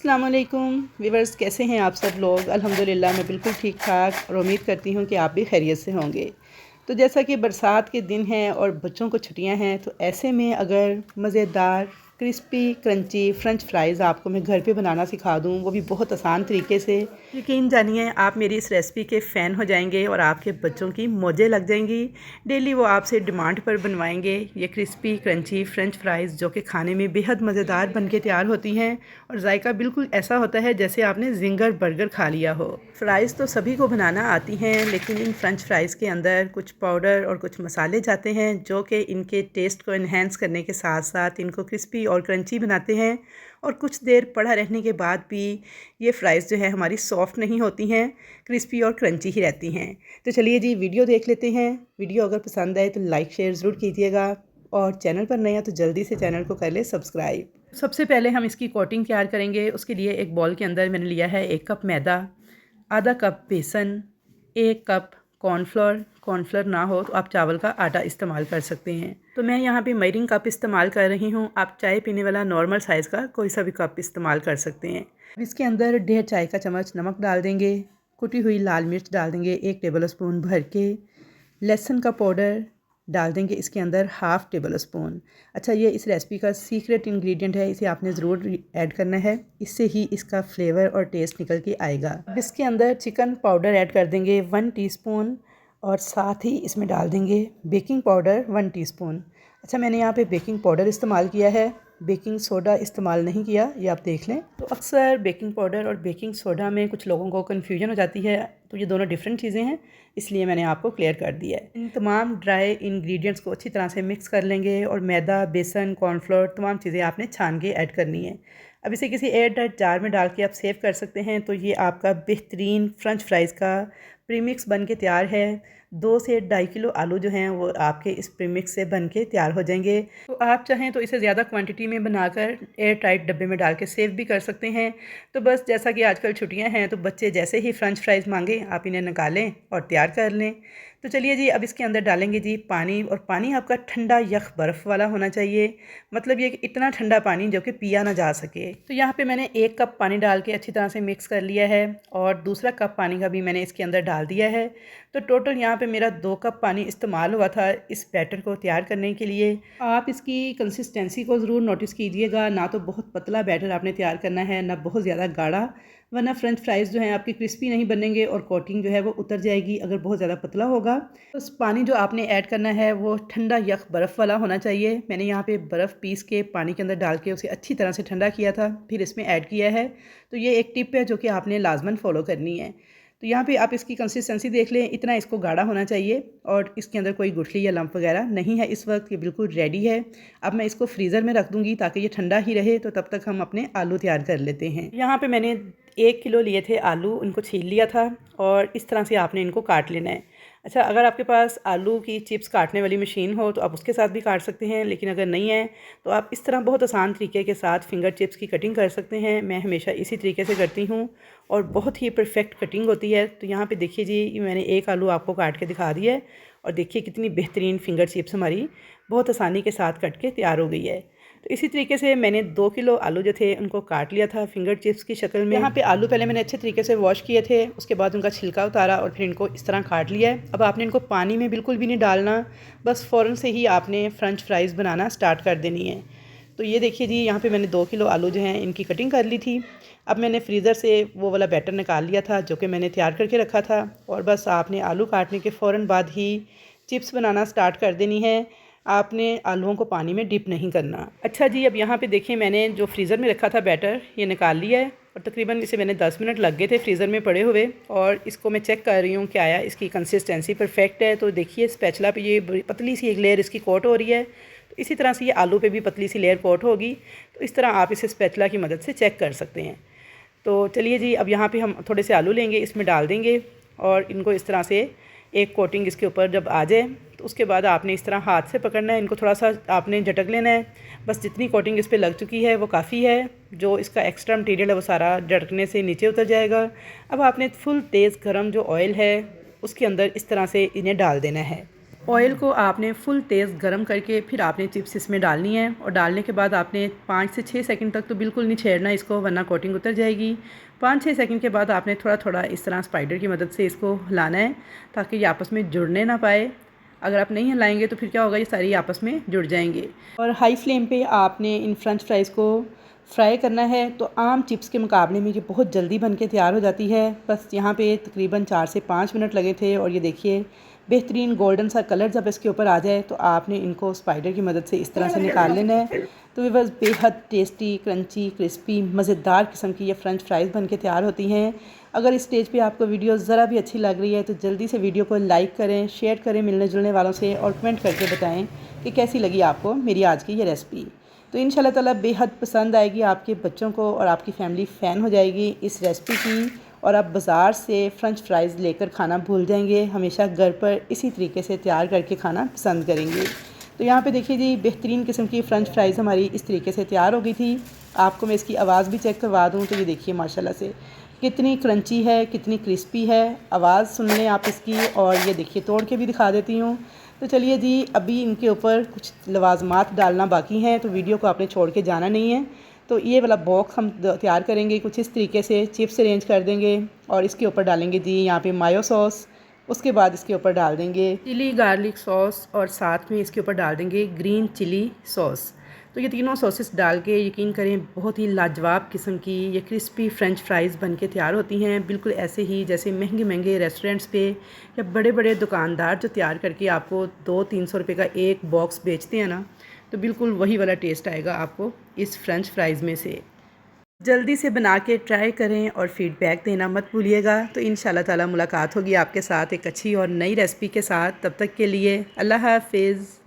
अस्सलाम वालेकुम व्यूअर्स, कैसे हैं आप सब लोग। अल्हम्दुलिल्लाह मैं बिल्कुल ठीक ठाक और उम्मीद करती हूँ कि आप भी खैरियत से होंगे। तो जैसा कि बरसात के दिन हैं और बच्चों को छुट्टियां हैं, तो ऐसे में अगर मज़ेदार क्रिस्पी क्रंची फ़्रेंच फ्राइज़ आपको मैं घर पे बनाना सिखा दूँ, वो भी बहुत आसान तरीके से, यकीन जानिए आप मेरी इस रेसिपी के फ़ैन हो जाएंगे और आपके बच्चों की मौजें लग जाएंगी। डेली वो आपसे डिमांड पर बनवाएंगे ये क्रिस्पी क्रंची फ़्रेंच फ्राइज़, जो कि खाने में बेहद मज़ेदार बन के तैयार होती हैं और जायका बिल्कुल ऐसा होता है जैसे आपने जिंगर बर्गर खा लिया हो। फ्राइज़ तो सभी को बनाना आती हैं, लेकिन इन फ्रेंच फ्राइज़ के अंदर कुछ पाउडर और कुछ मसाले जाते हैं जो कि इनके टेस्ट को इन्हेंस करने के साथ साथ इनको क्रिस्पी और क्रंची बनाते हैं। और कुछ देर पड़ा रहने के बाद भी ये फ्राइज़ जो है हमारी सॉफ्ट नहीं होती हैं, क्रिस्पी और क्रंची ही रहती हैं। तो चलिए जी वीडियो देख लेते हैं। वीडियो अगर पसंद आए तो लाइक शेयर ज़रूर कीजिएगा और चैनल पर नए हैं तो जल्दी से चैनल को कर ले सब्सक्राइब। सबसे पहले हम इसकी कोटिंग तैयार करेंगे। उसके लिए एक बॉल के अंदर मैंने लिया है 1 कप मैदा, आधा कप बेसन, 1 कप कॉर्नफ्लोर ना हो तो आप चावल का आटा इस्तेमाल कर सकते हैं। तो मैं यहाँ पे मेजरिंग कप इस्तेमाल कर रही हूँ। आप चाय पीने वाला नॉर्मल साइज़ का कोई सा भी कप इस्तेमाल कर सकते हैं। अब इसके अंदर 1.5 चाय का चम्मच नमक डाल देंगे, कुटी हुई लाल मिर्च डाल देंगे 1 टेबल स्पून भर के, लहसुन का पाउडर डाल देंगे इसके अंदर 1/2 टेबल स्पून। अच्छा, ये इस रेसिपी का सीक्रेट इंग्रेडिएंट है, इसे आपने ज़रूर ऐड करना है, इससे ही इसका फ्लेवर और टेस्ट निकल के आएगा। अब इसके अंदर चिकन पाउडर ऐड कर देंगे 1 टीस्पून और साथ ही इसमें डाल देंगे बेकिंग पाउडर 1 टीस्पून। अच्छा, मैंने यहाँ पे बेकिंग पाउडर इस्तेमाल किया है, बेकिंग सोडा इस्तेमाल नहीं किया, ये आप देख लें। तो अक्सर बेकिंग पाउडर और बेकिंग सोडा में कुछ लोगों को कन्फ्यूजन हो जाती है, तो ये दोनों डिफरेंट चीज़ें हैं, इसलिए मैंने आपको क्लियर कर दिया है। इन तमाम ड्राई इंग्रेडिएंट्स को अच्छी तरह से मिक्स कर लेंगे और मैदा, बेसन, कॉर्नफ्लोर तमाम चीज़ें आपने छान के ऐड करनी है। अब इसे किसी एयर टाइट जार में डाल के आप सेव कर सकते हैं। तो ये आपका बेहतरीन फ्रेंच फ्राइज़ का प्रीमिक्स बन के तैयार है। 2 से 2.5 किलो आलू जो हैं वो आपके इस प्रीमिक्स से बन के तैयार हो जाएंगे। तो आप चाहें तो इसे ज़्यादा क्वांटिटी में बनाकर एयर टाइट डब्बे में डाल के सेव भी कर सकते हैं। तो बस जैसा कि आजकल छुट्टियां हैं तो बच्चे जैसे ही फ्रेंच फ्राइज़ मांगें आप इन्हें निकालें और तैयार कर लें। तो चलिए जी, अब इसके अंदर डालेंगे जी पानी, और पानी आपका ठंडा यख बर्फ़ वाला होना चाहिए। मतलब ये कि इतना ठंडा पानी जो कि पिया ना जा सके। तो यहाँ पे मैंने 1 कप पानी डाल के अच्छी तरह से मिक्स कर लिया है और दूसरा कप पानी का भी मैंने इसके अंदर डाल दिया है। तो टोटल यहाँ पे मेरा 2 कप पानी इस्तेमाल हुआ था इस बैटर को तैयार करने के लिए। आप इसकी कंसिस्टेंसी को ज़रूर नोटिस कीजिएगा, ना तो बहुत पतला बैटर आपने तैयार करना है, ना बहुत ज़्यादा गाढ़ा, वरना फ्रेंच फ्राइज़ जो हैं आपकी क्रिस्पी नहीं बनेंगे और कोटिंग जो है वो उतर जाएगी अगर बहुत ज़्यादा पतला होगा। तो पानी जो आपने ऐड करना है वो ठंडा यख बर्फ़ वाला होना चाहिए। मैंने यहाँ पे बर्फ़ पीस के पानी के अंदर डाल के उसे अच्छी तरह से ठंडा किया था, फिर इसमें ऐड किया है। तो ये एक टिप है जो कि आपने लाजमन फ़ॉलो करनी है। तो यहाँ पे आप इसकी कंसिस्टेंसी देख लें, इतना इसको गाढ़ा होना चाहिए और इसके अंदर कोई गुठली या लंप वगैरह नहीं है इस वक्त। ये बिल्कुल रेडी है। अब मैं इसको फ्रीज़र में रख दूँगी ताकि ये ठंडा ही रहे। तो तब तक हम अपने आलू तैयार कर लेते हैं। यहाँ पे मैंने 1 किलो लिए थे आलू, इनको छील लिया था और इस तरह से आपने इनको काट लेना है। अच्छा, अगर आपके पास आलू की चिप्स काटने वाली मशीन हो तो आप उसके साथ भी काट सकते हैं, लेकिन अगर नहीं है तो आप इस तरह बहुत आसान तरीके के साथ फिंगर चिप्स की कटिंग कर सकते हैं। मैं हमेशा इसी तरीके से करती हूँ और बहुत ही परफेक्ट कटिंग होती है। तो यहाँ पे देखिए जी, मैंने 1 आलू आपको काट के दिखा दिया है और देखिए कितनी बेहतरीन फिंगर चिप्स हमारी बहुत आसानी के साथ कट के तैयार हो गई है। तो इसी तरीके से मैंने 2 किलो आलू जो थे उनको काट लिया था फिंगर चिप्स की शक्ल में। यहाँ पे आलू पहले मैंने अच्छे तरीके से वॉश किए थे, उसके बाद उनका छिलका उतारा और फिर इनको इस तरह काट लिया है। अब आपने इनको पानी में बिल्कुल भी नहीं डालना, बस फ़ौरन से ही आपने फ्रेंच फ्राइज़ बनाना स्टार्ट कर देनी है। तो ये देखिए जी, यहाँ पे मैंने 2 किलो आलू जो हैं इनकी कटिंग कर ली थी। अब मैंने फ्रीज़र से वो वाला बैटर निकाल लिया था जो कि मैंने तैयार करके रखा था, और बस आपने आलू काटने के फ़ौरन बाद ही चिप्स बनाना स्टार्ट कर देनी है। आपने आलूओं को पानी में डिप नहीं करना। अच्छा जी, अब यहाँ पे देखिए मैंने जो फ्रीज़र में रखा था बैटर ये निकाल लिया है और तकरीबन इसे मैंने 10 मिनट लग गए थे फ्रीज़र में पड़े हुए, और इसको मैं चेक कर रही हूँ कि आया इसकी कंसिस्टेंसी परफेक्ट है। तो देखिए स्पैचुला पे ये पतली सी एक लेयर इसकी कोट हो रही है, तो इसी तरह से ये आलू पे भी पतली सी लेयर कोट होगी। तो इस तरह आप इसे स्पैचुला की मदद से चेक कर सकते हैं। तो चलिए जी, अब यहाँ पे हम थोड़े से आलू लेंगे, इसमें डाल देंगे और इनको इस तरह से एक कोटिंग इसके ऊपर जब आ जाए तो उसके बाद आपने इस तरह हाथ से पकड़ना है, इनको थोड़ा सा आपने झटक लेना है। बस जितनी कोटिंग इस पर लग चुकी है वो काफ़ी है, जो इसका एक्स्ट्रा मटीरियल है वो सारा झटकने से नीचे उतर जाएगा। अब आपने फुल तेज़ गर्म जो ऑयल है उसके अंदर इस तरह से इन्हें डाल देना है ऑयल को आपने फुल तेज़ गरम करके फिर आपने चिप्स इसमें डालनी है और डालने के बाद आपने 5 से 6 सेकंड तक तो बिल्कुल नहीं छेड़ना इसको, वरना कोटिंग उतर जाएगी। 5-6 सेकंड के बाद आपने थोड़ा थोड़ा इस तरह स्पाइडर की मदद से इसको हिलाना है ताकि ये आपस में जुड़ने ना पाए। अगर आप नहीं हिलाएंगे तो फिर क्या होगा, ये सारी आपस में जुड़ जाएंगे। और हाई फ्लेम पे आपने इन फ्रेंच फ्राइज़ को फ्राई करना है। तो आम चिप्स के मुकाबले में ये बहुत जल्दी बन के तैयार हो जाती है। बस यहाँ पे तकरीबन 4 से 5 मिनट लगे थे और ये देखिए बेहतरीन गोल्डन सा कलर जब इसके ऊपर आ जाए तो आपने इनको स्पाइडर की मदद से इस तरह से निकाल लेना है। तो ये बस बेहद टेस्टी, क्रंची, क्रिस्पी, मज़ेदार किस्म की ये फ्रेंच फ्राइज़ बन के तैयार होती हैं। अगर इस स्टेज पे आपको वीडियो ज़रा भी अच्छी लग रही है तो जल्दी से वीडियो को लाइक करें, शेयर करें मिलने जुलने वालों से और कमेंट करके बताएं कि कैसी लगी आपको मेरी आज की ये रेसिपी। तो इंशाल्लाह ताला बेहद पसंद आएगी आपके बच्चों को और आपकी फैमिली फ़ैन हो जाएगी इस रेसिपी की और आप बाज़ार से फ़्रेंच फ्राइज़ लेकर खाना भूल जाएंगे। हमेशा घर पर इसी तरीके से तैयार करके खाना पसंद करेंगे। तो यहाँ पे देखिए जी बेहतरीन किस्म की फ़्रेंच फ्राइज़ हमारी इस तरीके से तैयार हो गई थी। आपको मैं इसकी आवाज़ भी चेक करवा दूँ तो ये देखिए माशाल्लाह से कितनी क्रंची है, कितनी क्रिस्पी है। आवाज़ सुन लें आप इसकी। और ये देखिए तोड़ के भी दिखा देती हूँ। तो चलिए जी अभी इनके ऊपर कुछ लवाजमात डालना बाकी हैं, तो वीडियो को आपने छोड़ के जाना नहीं है। तो ये वाला बॉक्स हम तैयार करेंगे कुछ इस तरीके से, चिप्स अरेंज कर देंगे और इसके ऊपर डालेंगे जी यहाँ पे मायो सॉस। उसके बाद इसके ऊपर डाल देंगे चिली गार्लिक सॉस और साथ में इसके ऊपर डाल देंगे ग्रीन चिली सॉस। तो ये तीनों सॉसेस डाल के यकीन करें बहुत ही लाजवाब किस्म की ये क्रिस्पी फ्रेंच फ्राइज़ बन के तैयार होती हैं। बिल्कुल ऐसे ही जैसे महंगे महंगे रेस्टोरेंट्स पे या बड़े बड़े दुकानदार जो तैयार करके आपको 200-300 रुपये का एक बॉक्स बेचते हैं ना, तो बिल्कुल वही वाला टेस्ट आएगा आपको इस फ्रेंच फ्राइज़ में से। जल्दी से बना के ट्राई करें और फ़ीडबैक देना मत भूलिएगा। तो इंशाल्लाह ताला मुलाकात होगी आपके साथ एक अच्छी और नई रेसिपी के साथ। तब तक के लिए अल्लाह हाफ़िज़।